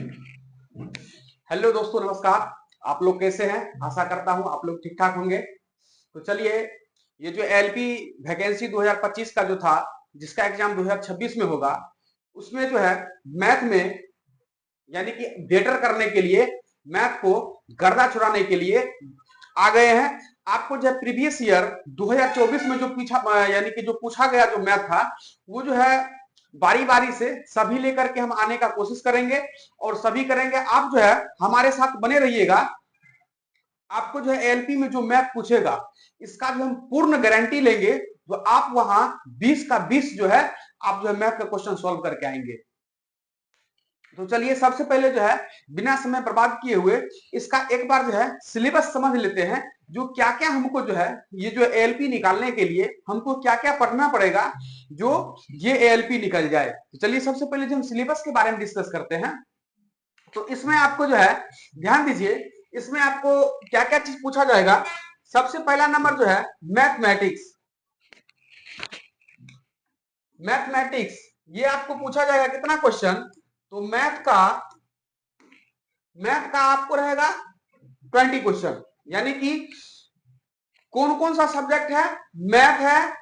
Hello दोस्तों, नमस्कार। आप लोग कैसे हैं? आशा करता हूं आप लोग ठीक ठाक होंगे। तो चलिए, ये जो एलपी वैकेंसी 2025 का जो था, जिसका एग्जाम 2026 में होगा, उसमें जो है मैथ में, यानी कि बेटर करने के लिए, मैथ को गर्दा छुड़ाने के लिए आ गए हैं। आपको जो प्रीवियस ईयर 2024 में जो पूछा, यानी कि जो पूछा गया जो मैथ था, वो जो है बारी बारी से सभी लेकर के हम आने का कोशिश करेंगे और सभी करेंगे। आप जो है हमारे साथ बने रहिएगा। आपको जो है एलपी में जो मैथ पूछेगा, इसका जो हम पूर्ण गारंटी लेंगे, जो आप वहां 20 का 20 जो है आप जो है मैथ का क्वेश्चन सॉल्व करके आएंगे। तो चलिए, सबसे पहले जो है बिना समय बर्बाद किए हुए इसका एक बार जो है सिलेबस समझ लेते हैं। जो क्या क्या हमको जो है ये जो एएलपी निकालने के लिए हमको क्या क्या पढ़ना पड़ेगा, जो ये एएलपी निकल जाए। तो चलिए, सबसे पहले जो हम सिलेबस के बारे में डिस्कस करते हैं, तो इसमें आपको जो है ध्यान दीजिए, इसमें आपको क्या क्या चीज पूछा जाएगा। सबसे पहला नंबर जो है मैथमेटिक्स। मैथमेटिक्स ये आपको पूछा जाएगा कितना क्वेश्चन। तो मैथ का आपको रहेगा 20 क्वेश्चन। यानी कि कौन कौन सा सब्जेक्ट है? मैथ है,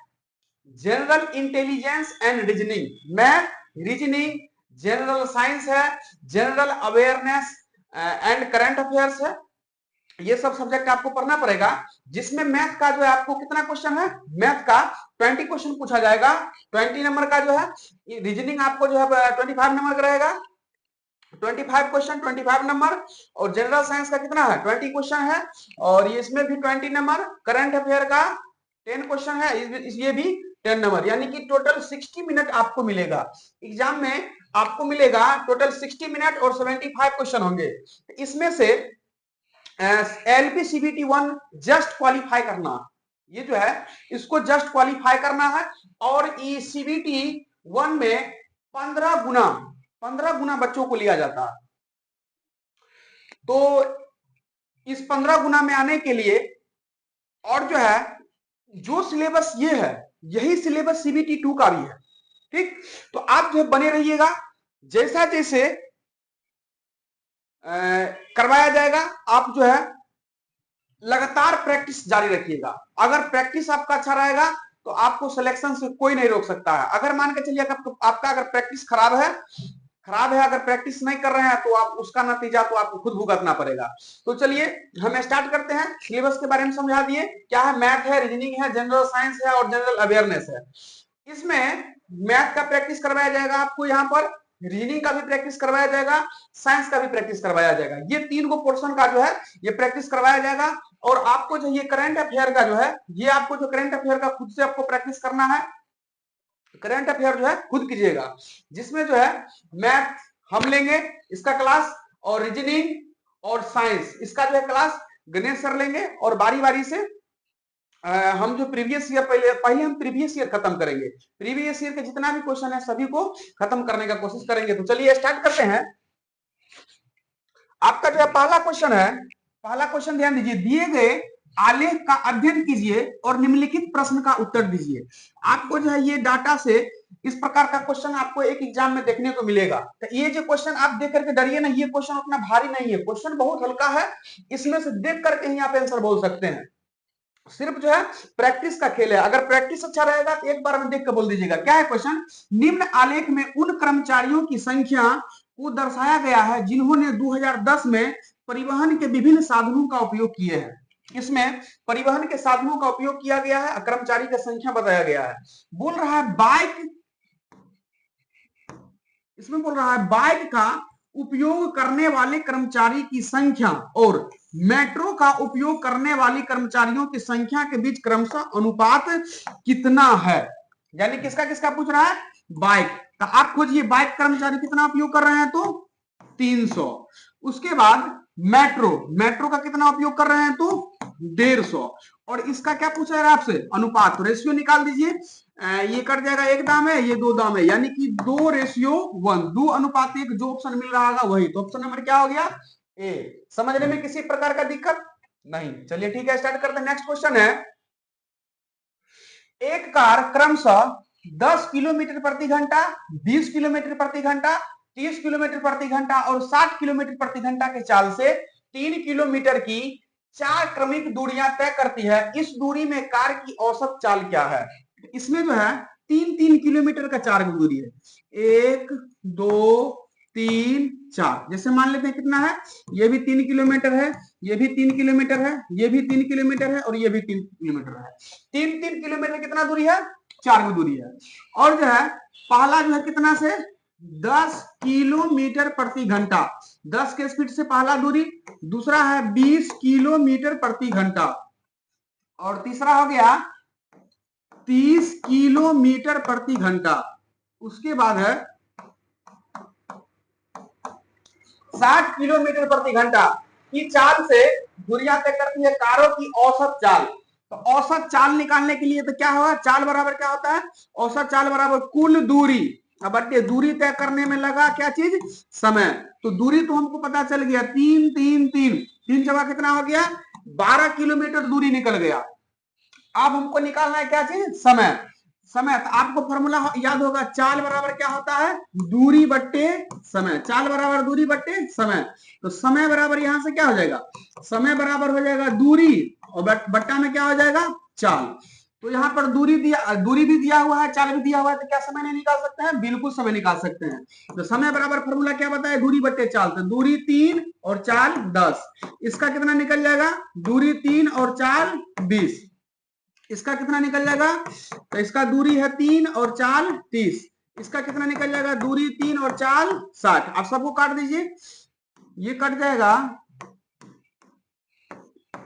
general intelligence and reasoning, math, reasoning, general science है, general awareness and current affairs है। ये सब सब्जेक्ट आपको पढ़ना पड़ेगा, जिसमें मैथ का जो है आपको कितना क्वेश्चन है? मैथ का 20 क्वेश्चन पूछा जाएगा। 20 नंबर का जो है रीजनिंग आपको जो है 25 नंबर का रहेगा। 25 क्वेश्चन 25 नंबर। और जनरल साइंस का कितना है? 20 क्वेश्चन है। और ये इसमें भी 20 नंबर। करंट अफेयर का 10 क्वेश्चन है, ये भी 10 नंबर। यानी कि टोटल 60 मिनट आपको मिलेगा एग्जाम में। आपको मिलेगा टोटल 60 मिनट और 75 क्वेश्चन होंगे। इसमें से एलपी सीबीटी 1 जस्ट क्वालिफाई करना, ये जो है इसको जस्ट क्वालिफाई करना है। और ई सीबीटी 1 में 15 गुना बच्चों को लिया जाता है। तो इस 15 गुना में आने के लिए, और जो है जो सिलेबस ये है, यही सिलेबस सीबीटी 2 का भी है। ठीक, तो आप जो बने रहिएगा। जैसा जैसे करवाया जाएगा, आप जो है लगातार प्रैक्टिस जारी रखिएगा। अगर प्रैक्टिस आपका अच्छा रहेगा तो आपको सिलेक्शन से कोई नहीं रोक सकता है। अगर मान के चलिए आपका अगर प्रैक्टिस खराब है, अगर प्रैक्टिस नहीं कर रहे हैं, तो आप उसका नतीजा तो आपको खुद भुगतना पड़ेगा। तो चलिए, हम स्टार्ट करते हैं। सिलेबस के बारे में समझा दिए, क्या है? मैथ है, रीजनिंग है, जनरल साइंस है और जनरल अवेयरनेस है। इसमें मैथ का प्रैक्टिस करवाया जाएगा आपको, यहाँ पर रीजनिंग का भी प्रैक्टिस करवाया जाएगा, साइंस का भी प्रैक्टिस करवाया जाएगा। ये 3 को पोर्शन का जो है ये प्रैक्टिस करवाया जाएगा। और आपको जो ये करंट अफेयर का जो है, ये आपको जो करंट अफेयर का खुद से आपको प्रैक्टिस करना है। करंट अफेयर जो है खुद कीजिएगा, जिसमें जो है मैथ हम लेंगे इसका क्लास, और रीजनिंग और साइंस इसका जो है क्लास गणेश सर लेंगे। और बारी बारी से हम जो प्रीवियस ईयर पहले हम प्रीवियस ईयर खत्म करेंगे। प्रीवियस ईयर के जितना भी क्वेश्चन है सभी को खत्म करने का कोशिश करेंगे। तो चलिए स्टार्ट करते हैं। आपका जो है पहला क्वेश्चन है, पहला क्वेश्चन ध्यान दीजिए। दिए गए आलेख का अध्ययन कीजिए और निम्नलिखित प्रश्न का उत्तर दीजिए। आपको जो है ये डाटा से इस प्रकार का क्वेश्चन आपको एक एग्जाम में देखने को मिलेगा। तो ये जो क्वेश्चन आप देख करके डरिए नहीं, ये क्वेश्चन उतना भारी नहीं है, क्वेश्चन बहुत हल्का है। इसमें से देख करके ही आप आंसर बोल सकते हैं। सिर्फ जो है प्रैक्टिस का खेल है। अगर प्रैक्टिस अच्छा रहेगा तो एक बार में देख कर बोल दीजिएगा। क्या है क्वेश्चन? निम्न आलेख में उन कर्मचारियों की संख्या को दर्शाया गया है जिन्होंने 2010 में परिवहन के विभिन्न साधनों का उपयोग किए हैं। इसमें परिवहन के साधनों का उपयोग किया गया है, कर्मचारी की संख्या बताया गया है। बोल रहा है बाइक, इसमें बोल रहा है बाइक का उपयोग करने वाले कर्मचारी की संख्या और मेट्रो का उपयोग करने वाली कर्मचारियों की संख्या के बीच क्रमशः अनुपात कितना है। यानी किसका किसका पूछ रहा है? बाइक का। आप खोजिए बाइक कर्मचारी कितना उपयोग कर रहे हैं, तो 300। उसके बाद मेट्रो का कितना उपयोग कर रहे हैं, तो 150। और इसका क्या पूछा है आपसे? अनुपात। तो रेशियो निकाल दीजिए। ये कट जाएगा, एक दाम है, ये 2 दाम है, यानी कि 2:1, 2 अनुपात 1 जो ऑप्शन मिल रहा होगा वही। तो ऑप्शन नंबर क्या हो गया? ए। समझने में किसी प्रकार का दिक्कत नहीं? चलिए ठीक है, स्टार्ट करते हैं। नेक्स्ट क्वेश्चन है, एक कार क्रमशः 10 किलोमीटर प्रति घंटा, 20 किलोमीटर प्रति घंटा 30 किलोमीटर प्रति घंटा और 60 किलोमीटर प्रति घंटा के चाल से 3 किलोमीटर की 4 क्रमिक दूरियां तय करती है। इस दूरी में कार की औसत चाल क्या है? इसमें जो है 3-3 किलोमीटर का 4 दूरी है, 1 2 3 4। जैसे मान लेते हैं कितना है, ये भी 3 किलोमीटर है, ये भी 3 किलोमीटर है, ये भी 3 किलोमीटर है और ये भी 3 किलोमीटर है। 3-3 किलोमीटर कितना दूरी है? 4 दूरी है। और जो है पहला जो है कितना से 10 किलोमीटर प्रति घंटा, 10 के स्पीड से पहला दूरी, दूसरा है 20 किलोमीटर प्रति घंटा और तीसरा हो गया 30 किलोमीटर प्रति घंटा। उसके बाद है 60 किलोमीटर प्रति घंटा की चाल से दूरियां तय करती है कारों की औसत चाल। तो औसत चाल निकालने के लिए तो क्या होगा, चाल बराबर क्या होता है, औसत चाल बराबर कुल दूरी, अब दूरी तय करने में लगा क्या चीज, समय। तो दूरी तो हमको पता चल गया, 3 3 3 3 जगह कितना हो गया, 12 किलोमीटर दूरी निकल गया। अब हमको निकालना है क्या चीज, समय। समय तो आपको फॉर्मूला याद होगा, चाल बराबर क्या होता है, दूरी बट्टे समय। चाल बराबर दूरी बट्टे समय। तो समय बराबर यहां से क्या हो जाएगा, समय बराबर हो जाएगा दूरी और बट्टा में क्या हो जाएगा, चाल। तो यहाँ पर दूरी भी दिया हुआ है, चाल भी दिया हुआ है, तो क्या समय नहीं निकाल सकते हैं, बिल्कुल समय निकाल सकते हैं। तो समय बराबर फॉर्मूला क्या बताया, दूरी बट्टे चाल। तो दूरी 3 और चाल 10, इसका कितना निकल जाएगा, दूरी 3 और चाल 20, इसका कितना निकल जाएगा, तो इसका दूरी है 3 और चाल 30, इसका कितना निकल जाएगा, दूरी 3 और चाल 60। आप सबको काट दीजिए, ये कट जाएगा,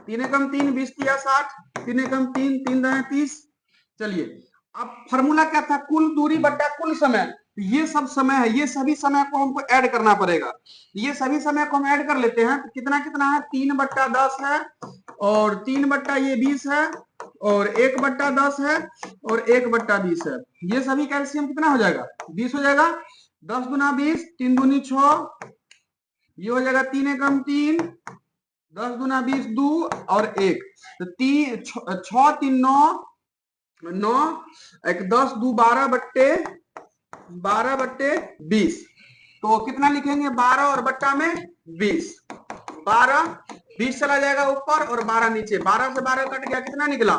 3 एकम 3 20 दिया 60, 3 एकम 3 3 दाएं 30। चलिए अब फॉर्मूला क्या था, कुल दूरी बट्टा कुल समय। ये सब समय है, ये सभी समय को हमको ऐड करना पड़ेगा। ये सभी समय को हम ऐड कर लेते हैं, तो कितना कितना है, 3 बट्टा 10 है और 3 बट्टा ये 20 है और 1 बट्टा 10 है और 1 बट्टा 20 है। ये सभी कैल्शियम कितना हो जाएगा, 20 हो जाएगा। 10 गुना 20, 3 दूनी 6, ये हो जाएगा 3 एकम 3, 10 गुना 20 2 और 1, तो 6 3 9 9, 1 10 2 12 बट्टे 20। तो कितना लिखेंगे, 12 और बट्टा में 20, 12 20 चला जाएगा ऊपर और 12 नीचे, 12 से 12 कट गया, कितना निकला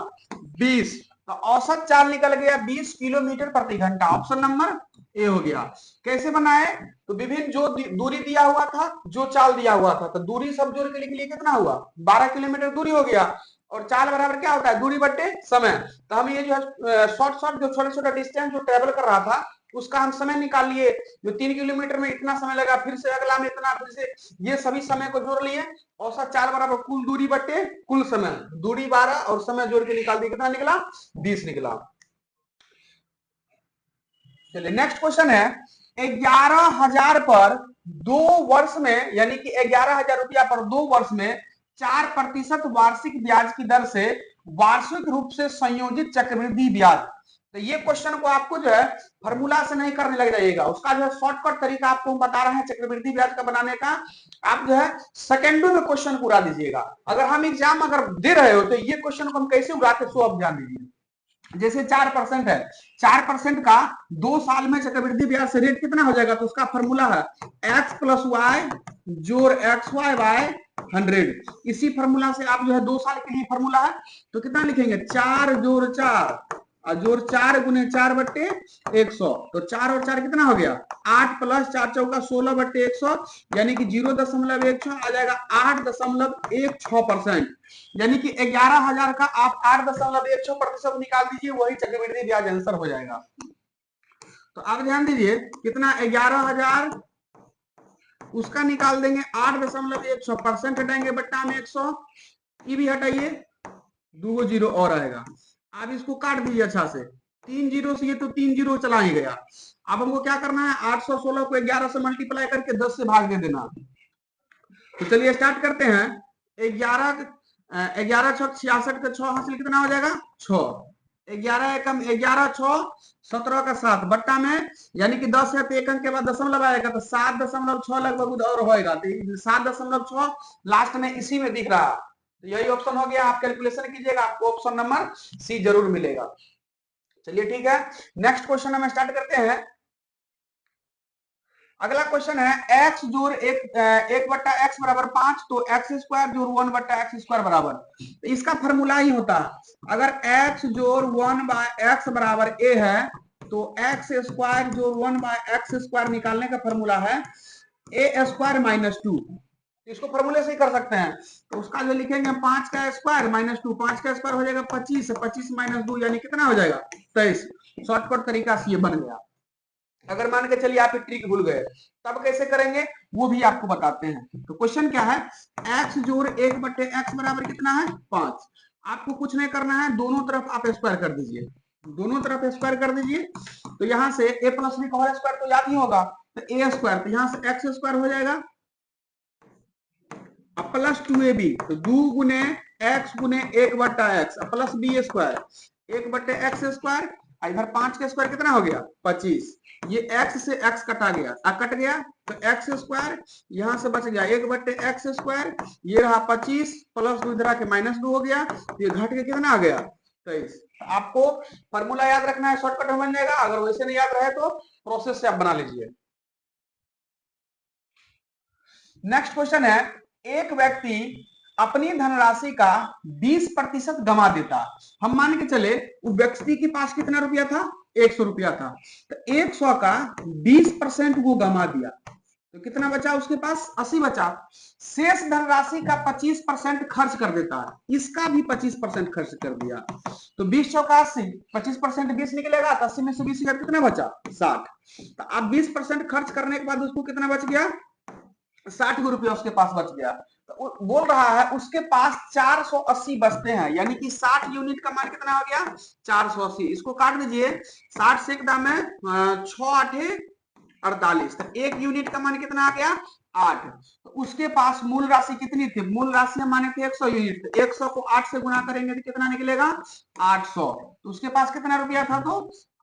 20। तो औसत चाल निकल गया 20 किलोमीटर प्रति घंटा। ऑप्शन नंबर ए हो गया। कैसे बनाए, तो विभिन्न जो दूरी दिया हुआ था, जो चाल दिया हुआ था, तो दूरी सब जोड़ के लिख लिए, कितना हुआ 12 किलोमीटर दूरी हो गया और चाल बराबर क्या होता है, दूरी बट्टे समय। तो हम ये जो है शॉर्ट जो छोटा छोटा डिस्टेंस जो ट्रेवल कर रहा था उसका हम समय निकाल लिए, जो 3 किलोमीटर में इतना समय लगा, फिर से अगला में इतना, फिर से ये सभी समय को जोड़ लिए। औसत चाल बराबर कुल दूरी बट्टे कुल समय, दूरी 12 और समय जोड़ के निकाल दिए, कितना निकला 20 निकला। चलिए नेक्स्ट क्वेश्चन है, 11,000 पर 2 वर्ष में, यानी कि 11,000 रुपया पर 2 वर्ष में 4% वार्षिक ब्याज की दर से वार्षिक रूप से संयोजित चक्रवृद्धि ब्याज। तो ये क्वेश्चन को आपको जो है फॉर्मूला से नहीं करने लग जाइएगा, उसका जो है शॉर्टकट तरीका आपको हम बता रहे हैं चक्रवृद्धि ब्याज का बनाने का। आप जो है सेकेंडों में क्वेश्चन को उड़ा दीजिएगा। अगर हम एग्जाम अगर दे रहे हो तो ये क्वेश्चन को हम कैसे उड़ाते, सो आप ध्यान दीजिए। जैसे 4% है, 4% का 2 साल में चक्रवृद्धि ब्याज से रेट कितना हो जाएगा, तो उसका फॉर्मूला है x प्लस वाई जोड़ एक्स वाई बाय 100। इसी फॉर्मूला से आप जो है 2 साल के लिए फॉर्मूला है, तो कितना लिखेंगे, 4 जोड़ 4 और जोड़ 4 गुने 4 बट्टे 100। तो 4 और 4 कितना हो गया 8 प्लस 4 चौका 16 बट्टे 100, यानी कि 0.16 आ जाएगा 8.16%। यानी कि 11,000 का आप 8.16% निकाल दीजिए, वही चक्रवृद्धि ब्याज आंसर हो जाएगा। तो आप ध्यान दीजिए, कितना 11,000 उसका निकाल देंगे 8.100%, हटाएंगे बट्टा में 100, ये भी हटाइए, 2 जीरो और आएगा। आप इसको काट दीजिए अच्छा से, 3 जीरो से ये तो 3 जीरो चला ही गया। अब हमको क्या करना है, 816 को 11 से मल्टीप्लाई करके 10 से भाग दे देना। तो चलिए स्टार्ट करते हैं। 11 11 6 66 का 6 हासिल कितना हो जाएगा 6, 11 एकम 11 6 17 का 7 बट्टा में, यानी कि 10 है तो एक अंक के बाद दशमलव आएगा, तो 7.6 लगभग और होएगा, तो 7.6 लास्ट में इसी में दिख रहा। तो यही ऑप्शन हो गया, आप कैलकुलेशन कीजिएगा, आपको ऑप्शन नंबर सी जरूर मिलेगा। चलिए ठीक है, नेक्स्ट क्वेश्चन हम स्टार्ट करते हैं। अगला क्वेश्चन है एक्स जोड़ एक बट्टा एक्स बराबर 5, तो एक्स स्क्वायर जोड़ 1 बट्टा एक्स स्क्वायर बराबर, तो इसका फॉर्मूला ही होता है, अगर एक्स जोड़ 1 बाय एक्स बराबर ए है तो एक्स स्क्वायर जोड़ 1 बाय एक्स स्क्वायर निकालने का फॉर्मूला है ए स्क्वायर माइनस 2। इसको फॉर्मूले से ही कर सकते हैं, तो उसका जो लिखेंगे 5 का स्क्वायर माइनस 2, 5 का स्क्वायर हो जाएगा 25, 25 माइनस 2 यानी कितना हो जाएगा 23। शॉर्टकट तरीका से ये बन गया। अगर मान के चलिए आप ट्रिक भूल गए तब कैसे करेंगे वो भी आपको बताते हैं। तो क्वेश्चन क्या है, एक्स जोड़ 1 बटे एक्स बराबर कितना है 5। आपको कुछ नहीं करना है, दोनों तरफ आप स्क्वायर कर दीजिए, दोनों तरफ स्क्वायर कर दीजिए। तो यहां से ए प्लस बी का होल स्क्वायर तो याद ही होगा, तो ए स्क्वायर, तो यहां से एक्स स्क्वायर हो जाएगा प्लस 2ab, तो 2 गुने एक्स गुने 1 बट्टा एक्स प्लस बी स्क्वायर 1 बट्टे एक्स स्क्वायर, इधर 5 का स्क्वायर कितना हो गया 25, ये x से x कटा गया, कट गया, तो एक्स स्क्वायर यहां से बच गया 1 बट्टे एक्स स्क्वायर, ये रहा 25 प्लस 2 इधर आके माइनस 2 हो गया, ये घट के कितना आ गया 23। आपको फॉर्मूला याद रखना है, शॉर्टकट में बन जाएगा। अगर वैसे नहीं याद रहे तो प्रोसेस से आप बना लीजिए। नेक्स्ट क्वेश्चन है, एक व्यक्ति अपनी धनराशि का 20% गंवा देता। हम मान के चले वो व्यक्ति के पास कितना रुपया था 100 रुपया था, तो 100 का 20% वो गंवा दिया, तो कितना बचा उसके पास 80 बचा। शेष धनराशि का 25% खर्च कर देता है, इसका भी 25% खर्च कर दिया, तो 20 चौका 80, 25% 20 निकलेगा, तो 80 में से 20 कितना बचा 60। तो अब 20% खर्च करने के बाद उसको कितना बच गया 60 रुपया उसके पास बच गया। तो बोल रहा है उसके पास 480 बचते हैं, यानी कि 60 यूनिट का मान कितना हो गया 480। इसको काट दीजिए, 60 से एकदम है 6 8 48, तो 1 यूनिट का मान कितना आ गया 8। तो उसके पास मूल राशि कितनी थी, मूल राशि हम माने थे 100 यूनिट, तो 100 को 8 से गुणा करेंगे तो कितना निकलेगा 800। तो उसके पास कितना रुपया था तो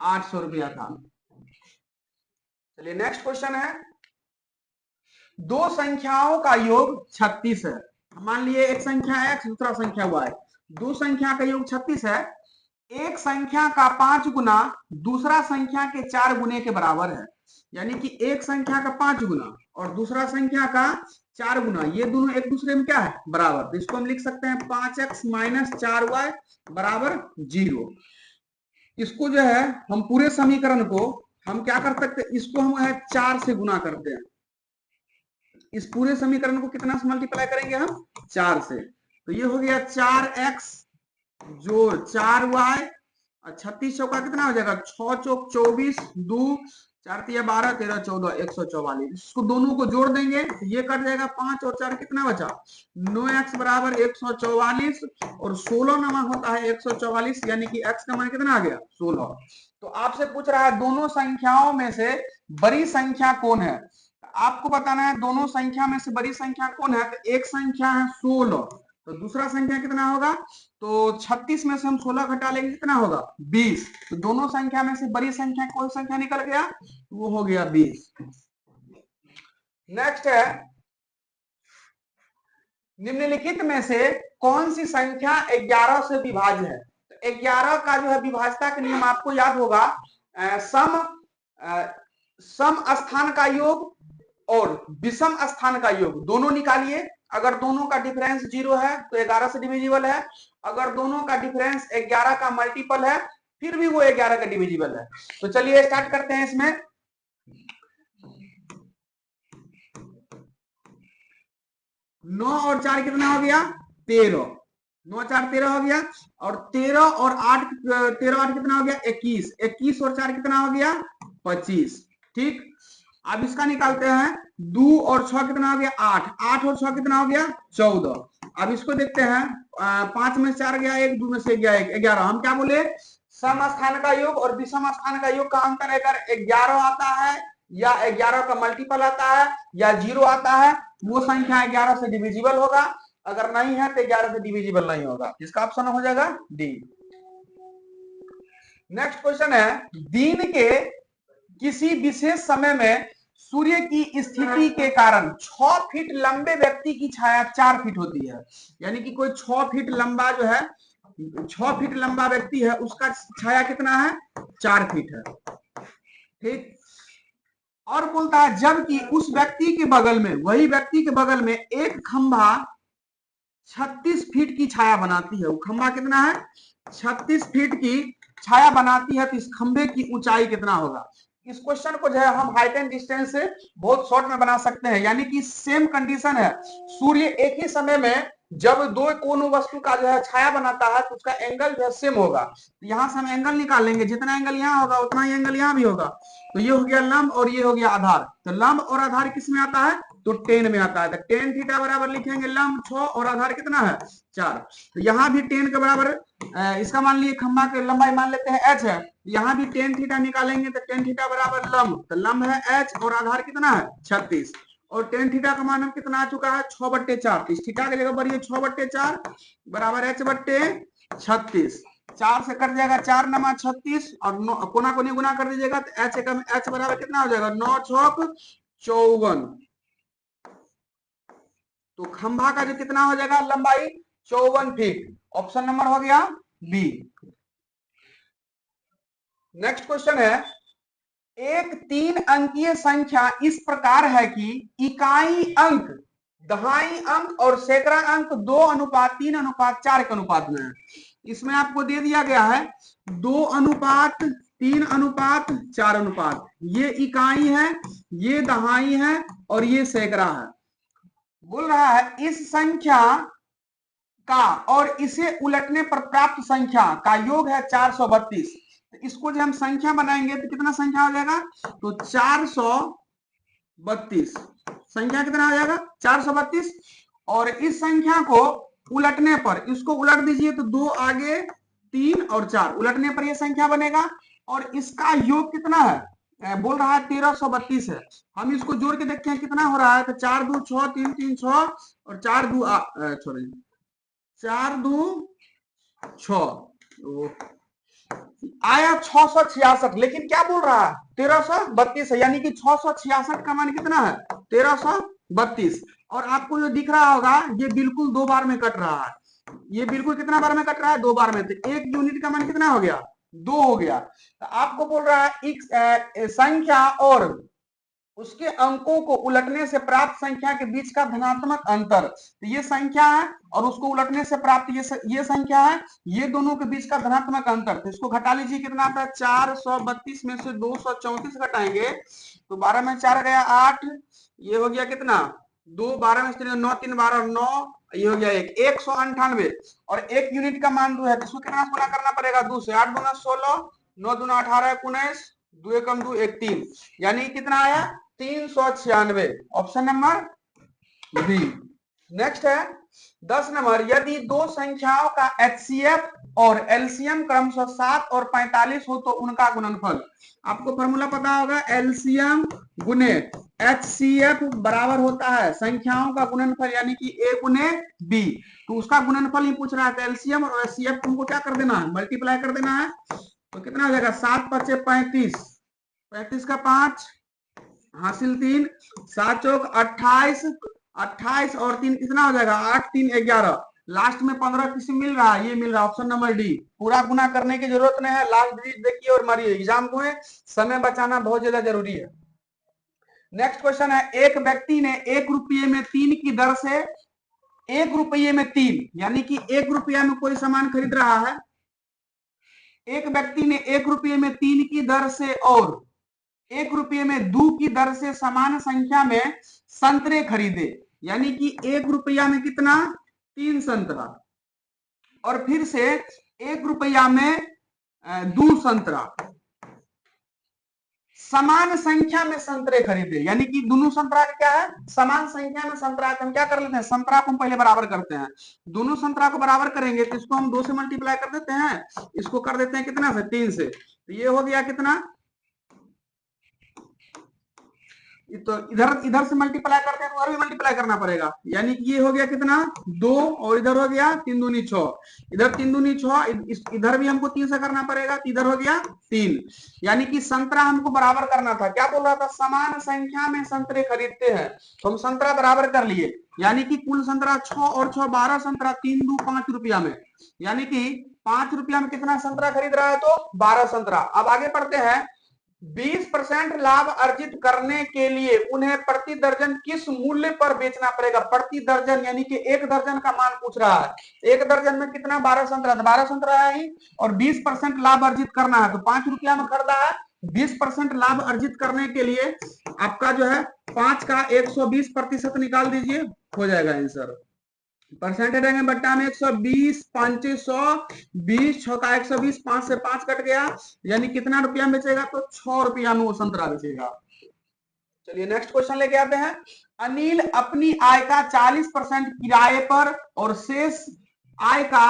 800 रुपया था। चलिए नेक्स्ट क्वेश्चन है, दो संख्याओं का योग 36 है। मान लिए एक संख्या x दूसरा संख्या y, दो संख्या का योग 36 है। एक संख्या का 5 गुना दूसरा संख्या के 4 गुने के बराबर है, यानी कि एक संख्या का 5 गुना और दूसरा संख्या का 4 गुना, ये दोनों एक दूसरे में क्या है बराबर। तो इसको हम लिख सकते हैं 5x माइनस 4y बराबर 0। इसको जो है हम पूरे समीकरण को हम क्या कर सकते हैं, इसको हम है 4 से गुना करते हैं, इस पूरे समीकरण को कितना से मल्टीप्लाई करेंगे हम 4 से, तो ये हो गया 4x जोड़ 4y और 36 चौका कितना हो जाएगा 6 चौक 24, 2 4 तिया 12 13 14 144। इसको दोनों को जोड़ देंगे तो ये कट जाएगा, 5 और 4 कितना बचा 9x बराबर 144 और 16 नमा होता है 144, यानी कि x का मान कितना आ गया 16। तो आपसे पूछ रहा है दोनों संख्याओं में से बड़ी संख्या कौन है, आपको बताना है दोनों संख्या में से बड़ी संख्या कौन है। तो एक संख्या है 16, तो दूसरा संख्या कितना होगा, तो 36 में से हम 16 घटा लेंगे कितना होगा 20, तो दोनों संख्या में से बड़ी संख्या कौन संख्या निकल गया, वो हो गया 20। नेक्स्ट है, निम्नलिखित में से कौन सी संख्या 11 से विभाज्य है। तो 11 का जो है विभाज्यता का नियम आपको याद होगा, सम स्थान का योग और विषम स्थान का योग दोनों निकालिए। अगर दोनों का डिफरेंस 0 है तो 11 से डिविजिबल है, अगर दोनों का डिफरेंस 11 का मल्टीपल है फिर भी वो 11 का डिविजिबल है। तो चलिए स्टार्ट करते हैं इसमें। 9 और 4 कितना हो गया 13, 9 4 13 हो गया, और 13 और 8 कितना हो गया 21, 21 और 4 कितना हो गया 25। ठीक, अब इसका निकालते हैं 2 और 6 कितना हो गया 8, 8 और 6 कितना हो गया 14। अब इसको देखते हैं 5 में 4 गया 1, 2 में से गया 1, 11। हम क्या बोले, सम स्थान का योग और विषम स्थान का योग का अंतर अगर 11 आता है या 11 का मल्टीपल आता है या 0 आता है, वो संख्या 11 से डिविजिबल होगा, अगर नहीं है तो 11 से डिविजिबल नहीं होगा। इसका ऑप्शन हो जाएगा डी। नेक्स्ट क्वेश्चन है, दिन के किसी विशेष समय में सूर्य की स्थिति के कारण 6 फीट लंबे व्यक्ति की छाया 4 फीट होती है, यानी कि कोई 6 फीट लंबा जो है 6 फीट लंबा व्यक्ति है उसका छाया कितना है 4 फीट है। ठीक, और बोलता है जबकि उस व्यक्ति के बगल में, वही व्यक्ति के बगल में एक खंभा 36 फीट की छाया बनाती है। वो खंभा कितना है? 36 फीट की छाया बनाती है। तो इस खंभे की ऊंचाई कितना होगा? इस क्वेश्चन को जो है हम हाइट एंड डिस्टेंस से बहुत शॉर्ट में बना सकते हैं। यानी कि सेम कंडीशन है, सूर्य एक ही समय में जब दो कोण वस्तु का जो है छाया बनाता है तो उसका एंगल जो है सेम होगा। तो यहां से हम एंगल निकालेंगे, जितना एंगल यहाँ होगा उतना ही एंगल यहाँ भी होगा। तो ये हो गया लंब और ये हो गया आधार। तो लंब और आधार किस में आता है? तो टेन में आता है। तो टेन थीटा बराबर लिखेंगे लंब 6 और आधार कितना है? 4। तो यहाँ भी टेन के बराबर इसका मान लीजिए खंभा की लंबाई मान लेते हैं h है, यहाँ भी टेन थीटा निकालेंगे तो टेन थीटा बराबर लंब, तो लंब है h और आधार कितना है? 36। और टेन थीटा का मान कितना आ चुका है? 6/4। इस थीटा की जगह बढ़िए 6/4 बराबर h/36। 4 से कट जाएगा 4 नमा 36 और कोना कोनी गुना कर दीजिएगा तो h एकम h बराबर कितना हो जाएगा? 9 छौक 54। तो खंभा का जो कितना हो जाएगा लंबाई? 54 फीट। ऑप्शन नंबर हो गया बी। नेक्स्ट क्वेश्चन है, एक 3 अंकीय संख्या इस प्रकार है कि इकाई अंक, दहाई अंक और सैकड़ा अंक 2:3:4 के अनुपात में है। इसमें आपको दे दिया गया है 2:3:4 ये इकाई है, ये दहाई है और ये सैकड़ा है। बोल रहा है इस संख्या का और इसे उलटने पर प्राप्त संख्या का योग है 432। तो इसको जब हम संख्या बनाएंगे तो कितना संख्या हो जाएगा? तो 432 संख्या कितना हो जाएगा? 432। और इस संख्या को उलटने पर, इसको उलट दीजिए तो 2 आगे 3 और 4 उलटने पर यह संख्या बनेगा। और इसका योग कितना है? बोल रहा है 1332 है। हम इसको जोड़ के देखते हैं कितना हो रहा है। तो 4 2 6 3 3 6 और 4 2 4 2 6 आया 666। लेकिन क्या बोल रहा है? 1332 है, यानी कि 666 का मान कितना है? 1332। और आपको जो दिख रहा होगा ये बिल्कुल 2 बार में कट रहा है। ये बिल्कुल कितना बार में कट रहा है? 2 बार में। तो 1 यूनिट का मान कितना हो गया? 2 हो गया। तो आपको बोल रहा है एक संख्या और उसके अंकों को उलटने से प्राप्त संख्या के बीच का धनात्मक अंतर। तो ये संख्या है और उसको उलटने से प्राप्त ये संख्या है, ये दोनों के बीच का धनात्मक अंतर। तो इसको घटा लीजिए, कितना आता है? 432 में से 234 घटाएंगे तो 12 में 4 गया 8, ये हो गया कितना? 2 12 में 9 3 12 9, ये हो गया 198। और 1 यूनिट का मान 2 है तो इसको कितना गुना करना पड़ेगा? 2 से। 8 दूना 16, 9 दूना 18 19, 2 एकम 2 1 3, यानी कितना आया? 396। Option number B. नेक्स्ट है 10 नंबर, यदि दो संख्याओं का HCF और LCM क्रमशः 7 और 45 हो तो उनका गुणनफल। आपको फॉर्मूला पता होगा, LCM गुने HCF बराबर होता है संख्याओं का गुणनफल, यानी कि A गुने B। तो उसका गुणनफल ही पूछ रहा है। LCM और HCF तुमको क्या कर देना है? मल्टीप्लाई कर देना है। तो कितना हो जाएगा? 7 5 35, 35 का 5 हासिल 3, 7 चौक 28, 28 और 3 कितना हो जाएगा? 8 3 11, लास्ट में 15 किसी मिल रहा है? ये मिल रहा है। Option number D. पूरा गुना करने की जरूरत नहीं है, लास्ट डिजिट देखिए और मारिए। एग्जाम को है समय बचाना बहुत ज्यादा जरूरी है। नेक्स्ट क्वेश्चन है, एक व्यक्ति ने 1 रुपये में 3 की दर से 1 रुपये में 3, यानी कि 1 रुपया में कोई सामान खरीद रहा है। एक व्यक्ति ने 1 रुपये में 3 की दर से और 1 रुपये में 2 की दर से समान संख्या में संतरे खरीदे, यानी कि 1 रुपया में कितना? 3 संतरा। और फिर से 1 रुपया में 2 संतरा, समान संख्या में संतरे खरीदे, यानी कि दोनों संतरा क्या है? समान संख्या में संतरा। हम क्या कर लेते हैं? संतरा को हम पहले बराबर करते हैं। दोनों संतरा को बराबर करेंगे तो इसको हम 2 से मल्टीप्लाई कर देते हैं, इसको कर देते हैं कितना से? 3 से। तो ये हो गया कितना? तो इधर से मल्टीप्लाई करते हैं तो और भी मल्टीप्लाई करना पड़ेगा, यानी कि ये हो गया कितना? 2 और इधर हो गया 3 दूनी 6, इधर 3 दूनी 6, इधर भी हमको 3 से करना पड़ेगा, इधर हो गया 3, यानी कि संतरा हमको बराबर करना था। क्या बोल रहा था? समान संख्या में संतरे खरीदते हैं, तो हम संतरा बराबर कर लिए, यानी कि कुल संतरा 6 और 6 12 संतरा, 3 2 5 रुपया में, यानी कि 5 रुपया में कितना संतरा खरीद रहा है? तो 12 संतरा। अब आगे पढ़ते हैं, 20% लाभ अर्जित करने के लिए उन्हें प्रति दर्जन किस मूल्य पर बेचना पड़ेगा? प्रति दर्जन यानी कि एक दर्जन का मान पूछ रहा है। एक दर्जन में कितना? 12 संतरा, 12 संतरा है ही, और 20% लाभ अर्जित करना है तो 5 रुपया में खरीदा है। 20% लाभ अर्जित करने के लिए आपका जो है 5 का 120% निकाल दीजिए, हो जाएगा आंसर। परसेंटेज रहेंगे बट्टा में 120, 520, 6 का 120, 5 से 5 कट गया, यानी कितना रुपया बेचेगा? तो 6 रुपया में वो संतरा बेचेगा। चलिए नेक्स्ट क्वेश्चन लेके आते हैं। अनिल अपनी आय का 40% किराए पर और शेष आय का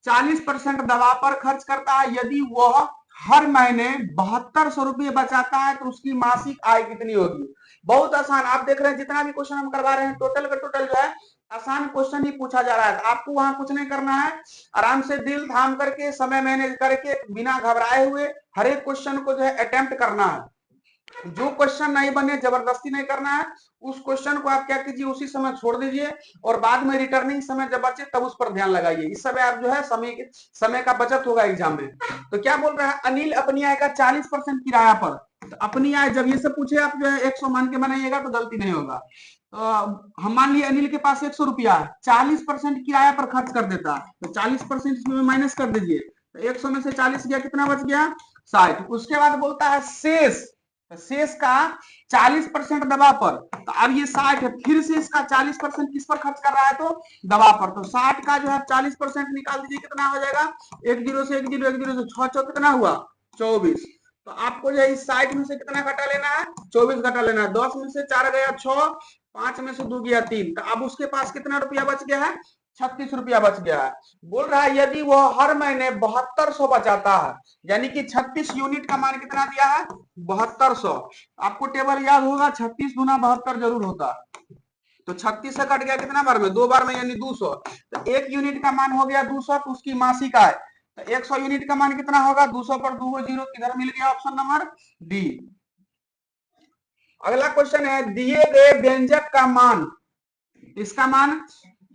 40% दवा पर खर्च करता है। यदि वह हर महीने 7200 रुपये बचाता है तो उसकी मासिक आय कितनी होगी? बहुत आसान। आप देख रहे हैं जितना भी क्वेश्चन हम करवा रहे हैं टोटल का टोटल जो है आसान क्वेश्चन ही पूछा जा रहा है। आपको वहां कुछ नहीं करना है, आराम से दिल थाम करके समय मैनेज करके बिना घबराए हुए हर एक क्वेश्चन को जो है अटेम्प्ट करना है। जो क्वेश्चन नहीं बने जबरदस्ती नहीं करना है, उस क्वेश्चन को आप क्या कीजिए उसी समय छोड़ दीजिए और बाद में रिटर्निंग समय जब बचे तब उस पर ध्यान लगाइए। इस समय आप जो है समय का बचत होगा एग्जाम में। तो क्या बोल रहा है? अनिल अपनी आय का 40% किराया पर, तो अपनी आय जब ये सब पूछे आप जो है 100 मान के बनाइएगा तो गलती नहीं होगा। हम मान लिए अनिल के पास 100 रुपया है, 40% किराया पर खर्च कर देता है तो 40% इसमें माइनस कर दीजिए, तो 100 में से 40 गया, कितना बच गया? 60। उसके बाद बोलता है शेष, शेष का 40% दवा पर, तो अब ये 60 है, फिर से इसका 40% किस पर खर्च कर रहा है? तो दवा पर। तो 60 का जो है 40% निकाल दीजिए, कितना हो जाएगा? एक जीरो से 6 चौ कितना हुआ? 24। तो आपको जो है इस 60 में से कितना घटा लेना है? 24 घटा लेना है। 10 में से 4 गया 6, 5 में से 2 गया 3, तो अब उसके पास कितना रुपया बच गया है? 36 रुपया बच गया है। बोल रहा है यदि वह हर महीने 7200 बचाता है, यानी कि 36 यूनिट का मान कितना दिया है? 7200। आपको टेबल याद होगा, 36 गुना 72 जरूर होता। तो 36 से कट गया कितना बार में? 2 बार में, यानी 200। तो 1 यूनिट का मान हो गया 200, तो उसकी मासिक आय, तो 100 यूनिट का मान कितना होगा? 200 पर 2 जीरो किधर मिल गया? Option number D. अगला क्वेश्चन है, दिए गए व्यंजक का मान, इसका मान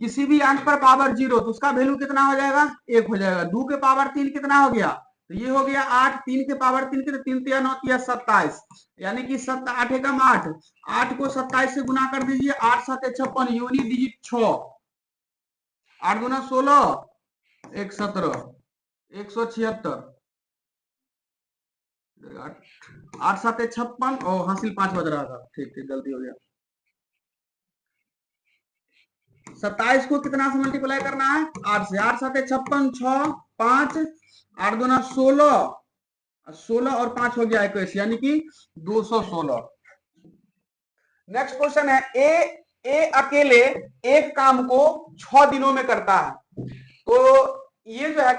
किसी भी अंक पर पावर 0, तो उसका वैल्यू कितना हो जाएगा? 1 हो जाएगा। 2 के पावर 3 कितना हो गया? तो ये हो गया 8, 3 के पावर 3 कितने? 3 3 9 3 27, यानी कि 7 8 एकम 8, 8 को 27 से गुना कर दीजिए, 8 7 56, यूनिट डिजिट 6, 8 गुना 16, 1 17, 176, 8 7 56 और हासिल 5 बज रहा था, ठीक ठीक गलती हो गया। 27 को कितना से मल्टीप्लाई करना है? 8 से। 8 7 56, 6 5, 8 गुना 16, 16 और 5 हो गया 21, यानी कि 216। नेक्स्ट क्वेश्चन है, ए अकेले एक काम को 6 दिनों में करता है। तो ये जो है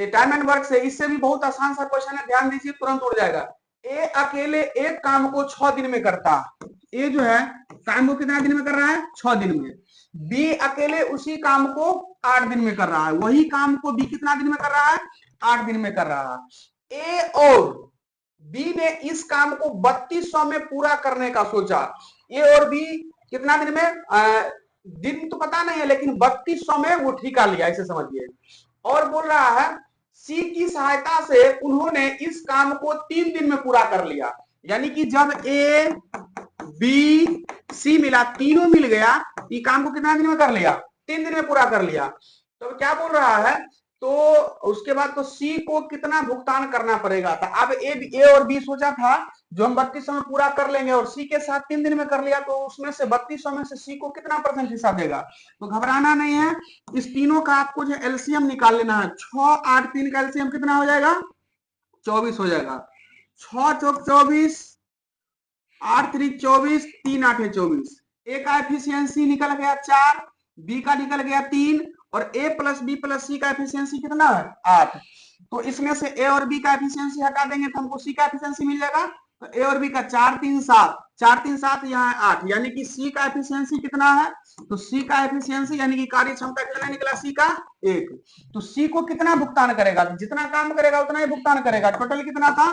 टाइम एंड वर्क से, इससे भी बहुत आसान सा क्वेश्चन है, ध्यान दीजिए तुरंत उड़ जाएगा। ए अकेले एक काम को 6 दिन में करता है। ए जो है काम को कितना दिन में कर रहा है? 6 दिन में। बी अकेले उसी काम को 8 दिन में कर रहा है। वही काम को बी कितना दिन में कर रहा है? 8 दिन में कर रहा है। ए और बी ने इस काम को 3200 में पूरा करने का सोचा। ए और बी कितना दिन में? दिन तो पता नहीं है, लेकिन 3200 में वो ठेका लिया, ऐसे समझिए। और बोल रहा है सी की सहायता से उन्होंने इस काम को 3 दिन में पूरा कर लिया, यानी कि जब ए बी सी मिला, तीनों मिल गया, ये काम को कितना दिन में कर लिया? 3 दिन में पूरा कर लिया। तो क्या बोल रहा है? तो उसके बाद तो सी को कितना भुगतान करना पड़ेगा था? अब ए और बी सोचा था जो हम 3200 में पूरा कर लेंगे, और सी के साथ 3 दिन में कर लिया, तो उसमें से 3200 में से सी को कितना परसेंट हिस्सा देगा? तो घबराना नहीं है, इस तीनों का आपको जो एलसीएम निकाल लेना है। 6 8 3 का एलसीएम कितना हो जाएगा? 24 हो जाएगा। 6 चौक 24, 8 3 24, 3 8 24। ए का एफिशिएंसी निकल गया 4, बी का निकल गया 3, और ए प्लस बी प्लस सी का एफिशिएंसी कितना है? 8। तो इसमें से ए और बी का एफिशिएंसी हटा देंगे तो हमको सी का एफिशिएंसी मिल जाएगा। तो ए और बी का 4 3 7, 4 3 7, यहाँ 8, यानी कि सी का एफिशिएंसी कितना है? तो सी का एफिशिएंसी यानी कि कार्य क्षमता कितना निकला? सी का 1। तो सी को कितना भुगतान करेगा? जितना काम करेगा उतना ही भुगतान करेगा। टोटल कितना था?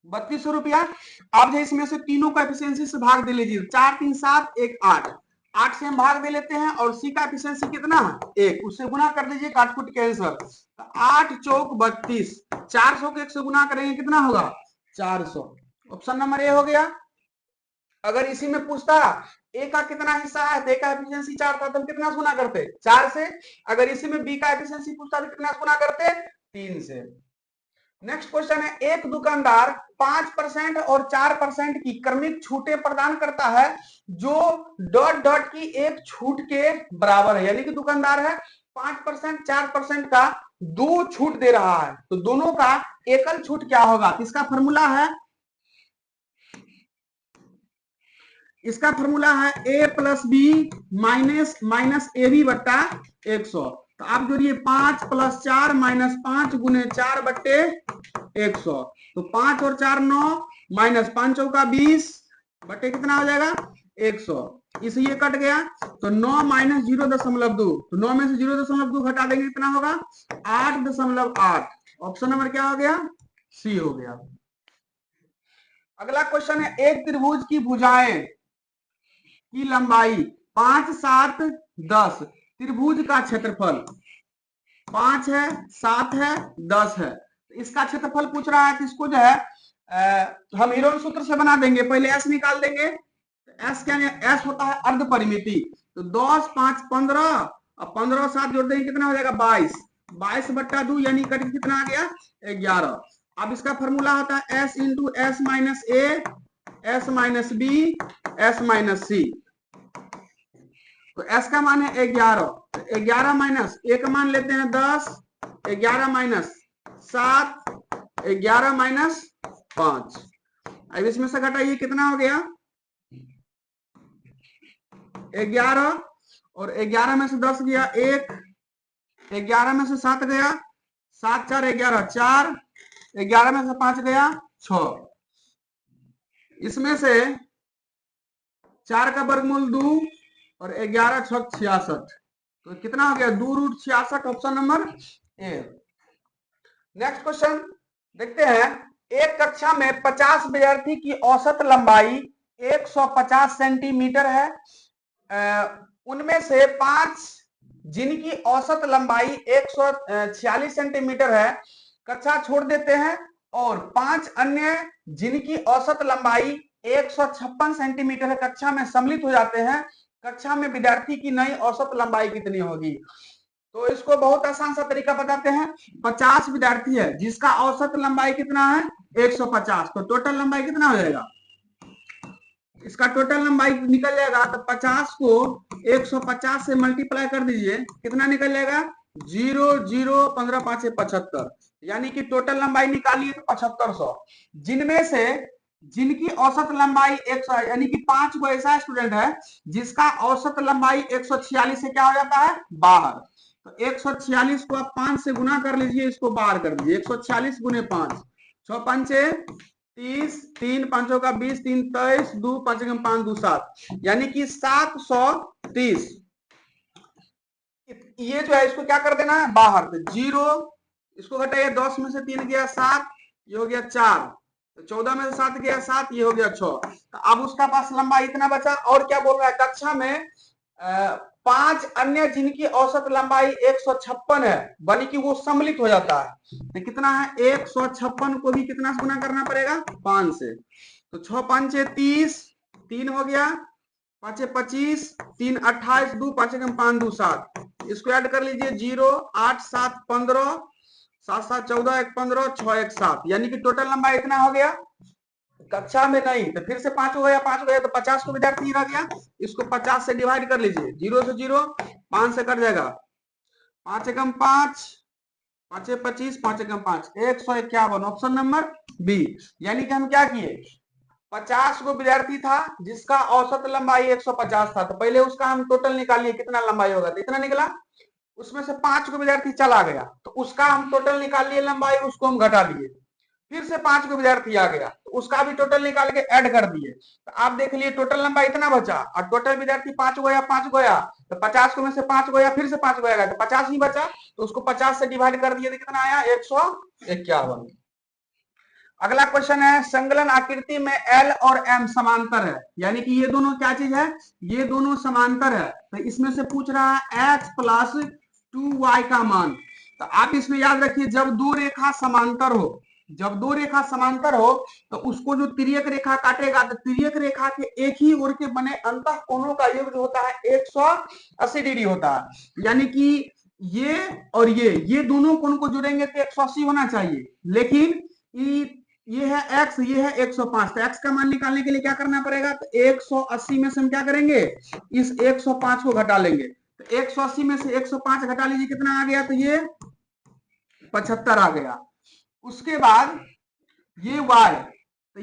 3200 रुपया। आप जो इसमें से तीनों का एफिशिएंसी से भाग दे लीजिए, 4 3 7 1 8, 8 से हम भाग दे लेते हैं और सी का एफिशिएंसी कितना है 1, उससे गुना कर दीजिए काटकुट के आंसर। 8 चौक 32, 400 के 1 से गुना करेंगे कितना होगा 400। ऑप्शन नंबर ए हो गया। अगर इसी में पूछता ए का कितना हिस्सा है तो ए का एफिशिएंसी 4 था तो हम कितना गुना करते 4 से। अगर इसी में बी का एफिशिएंसी पूछता तो कितना गुना करते 3 से। नेक्स्ट क्वेश्चन है, एक दुकानदार 5% और 4% की क्रमिक छूटें प्रदान करता है जो डॉट डॉट की एक छूट के बराबर है। यानी कि दुकानदार है 5% 4% का 2 छूट दे रहा है, तो दोनों का एकल छूट क्या होगा। इसका फॉर्मूला है, इसका फॉर्मूला है A plus B minus minus A B बट्टा 100। तो आप जोड़िए 5 + 4 - 5 × 4 बट्टे 100। तो 5 और 4 9 माइनस 5 चौका 20 बट्टे कितना हो जाएगा 100। इसे ये कट गया तो 9 - 0.2, तो 9 में से 0.2 घटा देंगे कितना होगा 8.8। ऑप्शन नंबर क्या हो गया सी हो गया। अगला क्वेश्चन है, एक त्रिभुज की भुजाएं की लंबाई 5 7 10, त्रिभुज का क्षेत्रफल 5 है 7 है 10 है। इसका क्षेत्रफल पूछ रहा है, तो इसको जो है हम हीरोन सूत्र से बना देंगे। पहले एस निकाल देंगे। एस क्या है, एस होता है अर्ध परिमिति। तो 10 5 15 और 15 और 7 जोड़ देंगे कितना हो जाएगा 22, 22 बट्टा 2 यानी करीब कितना आ गया 11। अब इसका फॉर्मूला होता है S into S minus A S minus B S minus C. तो एस का मान है 11, तो 11 माइनस ए का मान लेते हैं 10, 11 माइनस 7, 11 माइनस 5। अब इसमें से घटाइए कितना हो गया 11, और 11 में से 10 गया 1, 11 में से 7 गया 7 4 11 4, 11 में से 5 गया 6। इसमें से 4 का वर्गमूल 2 और 11 6 66, तो कितना हो गया 2√66। Option number A. Next question देखते हैं, एक कक्षा में 50 विद्यार्थी की औसत लंबाई 150 सेंटीमीटर है। उनमें से 5 जिनकी औसत लंबाई 146 सेंटीमीटर है कक्षा छोड़ देते हैं, और 5 अन्य जिनकी औसत लंबाई 156 सेंटीमीटर है कक्षा में सम्मिलित हो जाते हैं। कक्षा में विद्यार्थी की नई औसत लंबाई कितनी होगी। तो इसको बहुत आसान सा तरीका बताते हैं। 50 विद्यार्थी है जिसका औसत लंबाई कितना है 150, तो टोटल लंबाई कितना हो जाएगा, इसका टोटल लंबाई निकल जाएगा। तो 50 को 150 से मल्टीप्लाई कर दीजिए कितना निकल जाएगा 0 0 15 5 75, यानी कि टोटल लंबाई निकालिए तो 7500। जिनमें से जिनकी औसत लंबाई 100, यानी कि 5 को ऐसा स्टूडेंट है जिसका औसत लंबाई 146 से क्या हो जाता है बाहर। तो 146 को आप 5 से गुना कर लीजिए, इसको बाहर कर दीजिए 146 गुने 5, 6 5 30, 3 5 का 20, 3 23, 2 5 5 2 7, यानी कि 730। ये जो है इसको क्या कर देना है बाहर, तो 0 इसको घटाइए 10 में से 3 गया 7, ये हो गया 4, तो 14 में से 7 गया 7, ये हो गया 6। तो अब उसका पास लंबाई इतना बचा। और क्या बोल रहा है, कक्षा में 5 अन्य जिनकी औसत लंबाई 156 है, बनी कि वो सम्मिलित हो जाता है। तो कितना है 156 को भी कितना से गुना करना पड़ेगा 5 से। तो 6 5 30, 3 हो गया 5 25, 3 28, 2 5 5 2 7, इसको ऐड कर लीजिए 0 8 7 15, 7 7 14 1 15, 6 1 7, यानी कि टोटल लंबाई इतना हो गया। कक्षा में नहीं तो फिर से 5 हो गया 5 हो गया, तो 50 को विद्यार्थी रह गया, इसको 50 से डिवाइड कर लीजिए, 0 से 0 5 से कट जाएगा, 5 एकम 5, 5 25, 5 एकम 5 151। Option number B. यानी कि हम क्या किए 50 को विद्यार्थी था जिसका औसत लंबाई 150 था, तो पहले उसका हम टोटल निकालिए कितना लंबाई होगा, तो इतना निकला। उसमें से 5 को विद्यार्थी चला गया तो उसका हम टोटल निकाल लिए लंबाई, उसको हम घटा लिए। फिर से 5 को विद्यार्थी आ गया तो उसका भी टोटल निकाल के ऐड कर दिए। तो आप देख लिए टोटल लंबाई इतना बचा, और टोटल विद्यार्थी 5 गया 5 गया, तो 50 को में से 5 गया फिर से 5 गया, तो 50 ही बचा, तो उसको 50 से डिवाइड कर दिए तो कितना आया 151। अगला क्वेश्चन है संकलन आकृति में एल और एम समांतर है, यानी कि ये दोनों क्या चीज है, ये दोनों समांतर है। तो इसमें से पूछ रहा है x प्लस 2y का मान। तो आप इसमें याद रखिए जब दो रेखा समांतर हो, जब दो रेखा समांतर हो तो उसको जो तिर्यक रेखा काटेगा तो तिर्यक रेखा के एक ही ओर के बने अंतः कोणों का योग जो होता है 180 डिग्री होता है। यानी कि ये और ये दोनों कोण को जोड़ेंगे तो 180 होना चाहिए, लेकिन ये है x, ये है 105। तो x का मान निकालने के लिए क्या करना पड़ेगा, तो 180 में से हम क्या करेंगे, इस 105 को घटा लेंगे। तो 180 में से 105 घटा लीजिए, कितना आ गया, तो ये 75 आ गया। उसके बाद ये y, तो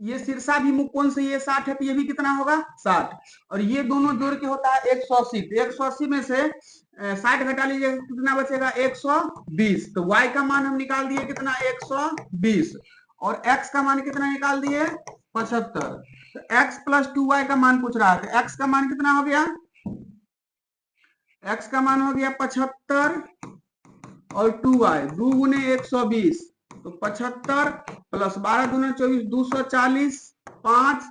ये शीर्षाभिमुख कोण से ये 60 है, तो ये भी कितना होगा 60, और ये दोनों जोड़ के होता है 180। तो 180 में से 60 घटा लीजिए, कितना बचेगा 120। तो y का मान हम निकाल दिए कितना 120, और x का मान कितना निकाल दिए 75। तो x प्लस 2y का मान पूछ रहा है, तो x का मान कितना हो गया, x का मान हो गया 75 और 2y 2 गुने 120, तो 75 plus 12 Guna 24 240, 5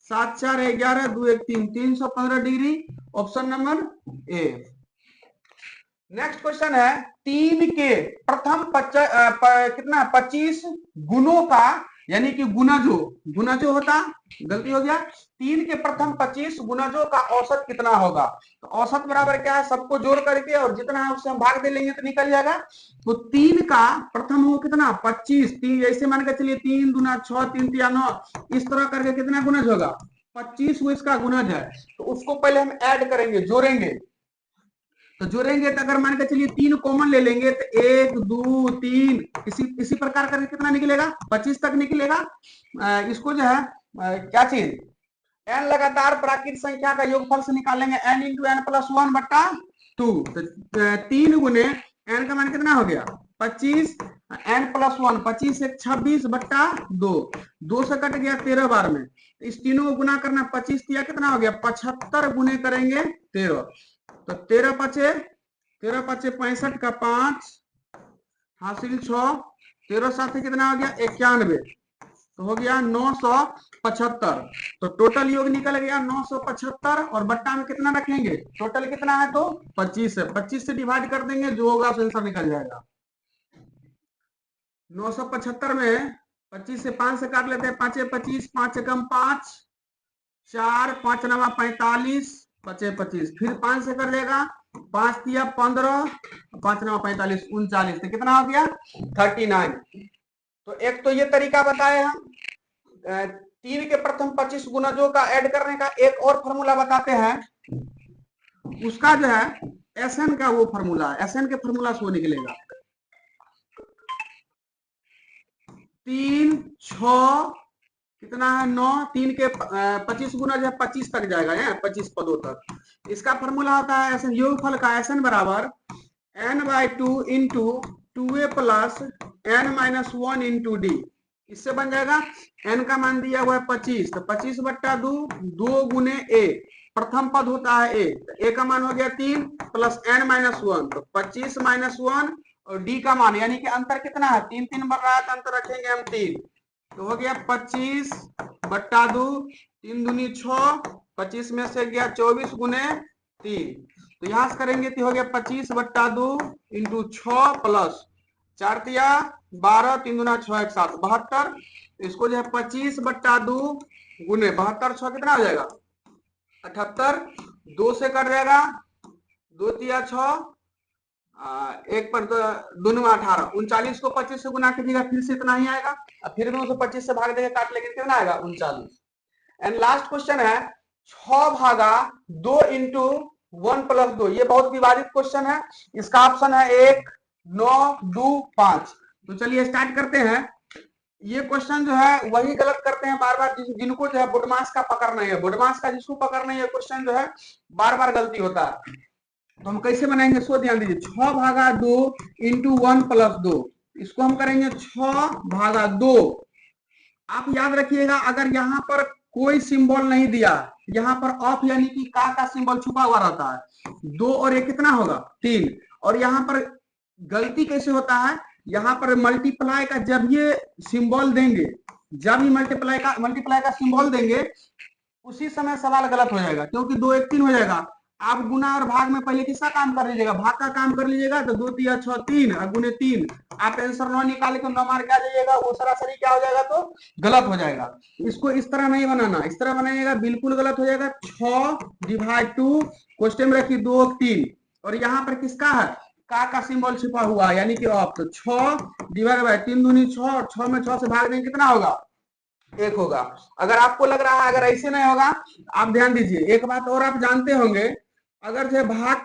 7 4 11 2 1 3 315 degree, option number A. Next question है 3 के प्रथम कितना 25 गुणों का, यानी कि गुणजो होता, गलती हो गया, 3 के प्रथम 25 गुणजों का औसत कितना होगा। तो औसत बराबर क्या है, सबको जोड़ करके और जितना है उससे हम भाग दे लेंगे तो निकल जाएगा। तो 3 का प्रथम हो कितना 25, 3 ऐसे मान के चलिए 3 दूना 6 3 तिया 9, इस तरह करके कितना गुणज होगा 25 वो इसका गुणज है। तो उसको पहले हम ऐड करेंगे, जोड़ेंगे। तो जोड़ेंगे तो अगर मान के चलिए 3 कॉमन ले लेंगे तो 1 2 3 इसी प्रकार करके कितना निकलेगा 25 तक निकलेगा। इसको जो है क्या चीज n लगातार प्राकृत संख्या का योगफल से निकालेंगे, n इंटू एन प्लस 1 बट्टा 2। तो 3 गुने n का मान कितना हो गया 25, n प्लस 1 25 1 26 बट्टा 2, 2 से कट गया 13 बार में। इस तीनों को गुना करना, 25 दिया कितना हो गया 75 गुने करेंगे 13, तो 13 पचे 65 का 5 हासिल 6, 13 साथ कितना हो गया 91, तो हो गया 975। तो टोटल योग निकल गया 975, और बट्टा में कितना रखेंगे, टोटल कितना है तो 25 है, 25 से डिवाइड कर देंगे, जो होगा आंसर निकल जाएगा। 975 में 25 से 5 से काट लेते हैं, 5 25 5 कम 5 4 5 9 45 5 25, फिर 5 से कर देगा 5 दिया 15 5 9 45 39, तो कितना हो गया 39। तो एक तो ये तरीका बताए हम, 3 के प्रथम 25 गुणजों का ऐड करने का। एक और फॉर्मूला बताते हैं, उसका जो है एसएन का वो फॉर्मूला, एसएन के फॉर्मूला से वो निकलेगा 3 6 कितना है 9, 3 के 25 गुना जो है 25 तक जाएगा है, 25 पदों तक। इसका फॉर्मूला होता है एसएन, योगफल का एसएन बराबर n/2 into 2a plus n-1 into D. इससे बन जाएगा n का मान दिया हुआ है 25, तो 25 बट्टा 2 गुने a, प्रथम पद होता है a, तो a का मान हो गया 3 प्लस n-1, तो 25 -1 और d का मान, यानी कि अंतर कितना है 3 3 बढ़ रहा है, तो अंतर रखेंगे हम 3, तो हो गया 25 बट्टा 2 3 दूनी 6, 25 में से गया 24 गुने 3, तो यहां से करेंगे तो हो गया 25 बट्टा 2 इंटू 6 प्लस 4 तिया 12 3 दूना 6 1 7 72। इसको जो है 25 बट्टा 2 गुने 72 6 कितना हो जाएगा 78, 2 से कट जाएगा 2 तिया 6 एक पर 2 9 18, 39 को 25 से गुना कीजिएगा, फिर से इतना ही आएगा, फिर भी उसे 25 से भाग देंगे काट लेंगे कितना आएगा 39। एंड लास्ट क्वेश्चन है 6 भागा 2 इंटू 1 प्लस 2, ये बहुत विवादित क्वेश्चन है। इसका ऑप्शन है 1 9 2 5। तो चलिए स्टार्ट करते हैं। ये क्वेश्चन जो है वही गलत करते हैं बार बार, जिनको जो है बुडमास का पकड़ नहीं है, बुडमास का जिसको पकड़ नहीं है क्वेश्चन जो है बार बार गलती होता है। तो हम कैसे बनाएंगे सो ध्यान दीजिए, 6 भागा 2 इंटू 1 प्लस 2, इसको हम करेंगे 6 भागा 2। आप याद रखिएगा अगर यहाँ पर कोई सिंबल नहीं दिया, यहाँ पर ऑफ यानी कि का सिंबल छुपा हुआ रहता है, 2 और 1 कितना होगा 3, और यहाँ पर गलती कैसे होता है यहाँ पर मल्टीप्लाई का जब ये सिंबल देंगे, जब ही मल्टीप्लाई का सिंबल देंगे उसी समय सवाल गलत हो जाएगा, क्योंकि 2 1 3 हो जाएगा। आप गुना और भाग में पहले किसका काम कर लीजिएगा, भाग का काम कर लीजिएगा, तो 2 3 6 3 और गुने 3 आप आंसर 9 निकाले तो 9 मार के आ जाइएगा, वो सरासरी क्या हो जाएगा, तो गलत हो जाएगा। इसको इस तरह नहीं बनाना, इस तरह बनाइएगा बिल्कुल गलत हो जाएगा। 6 डिवाइड 2 क्वेश्चन में रखिए 2 3 और यहाँ पर किसका है, का सिंबल छिपा हुआ है, यानी कि ऑफ। तो 6 डिवाइड बाय 3 दूनी 6 और 6 में 6 से भाग देंगे कितना होगा, 1 होगा। अगर आपको लग रहा है अगर ऐसे नहीं होगा, आप ध्यान दीजिए, एक बात और आप जानते होंगे, अगर जो भाग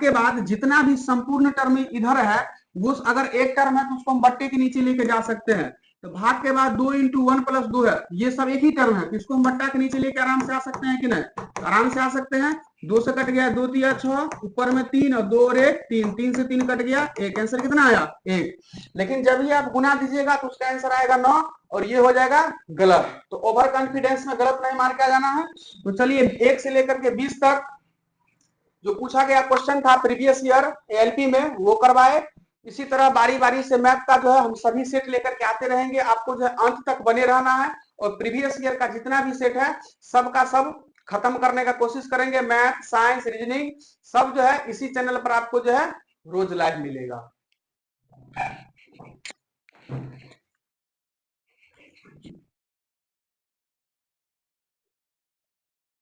के बाद जितना भी संपूर्ण टर्म इधर है, वो अगर एक टर्म है तो उसको हम बट्टे के नीचे लेके जा सकते हैं। तो भाग के बाद 2 इंटू 1 प्लस 2 है, ये सब एक ही टर्म है, इसको हम बट्टा के नीचे लेके आराम से आ सकते हैं कि नहीं, आराम से आ सकते हैं। 2 से कट गया 2 3 6, ऊपर में 3 और 2 और 1 3, 3 से 3 कट गया 1, आंसर कितना आया 1। लेकिन जब ही आप गुना दीजिएगा तो उसका आंसर आएगा 9 और ये हो जाएगा गलत। तो ओवर कॉन्फिडेंस में गलत नहीं मार के आ जाना है। तो चलिए 1 से लेकर के 20 तक जो पूछा गया क्वेश्चन था प्रीवियस ईयर एएलपी में वो करवाए। इसी तरह बारी बारी से मैथ का जो है हम सभी सेट लेकर के आते रहेंगे, आपको जो है अंत तक बने रहना है और प्रीवियस ईयर का जितना भी सेट है सबका सब खत्म करने का कोशिश करेंगे। मैथ, साइंस, रीजनिंग सब जो है इसी चैनल पर आपको जो है रोज लाइव मिलेगा।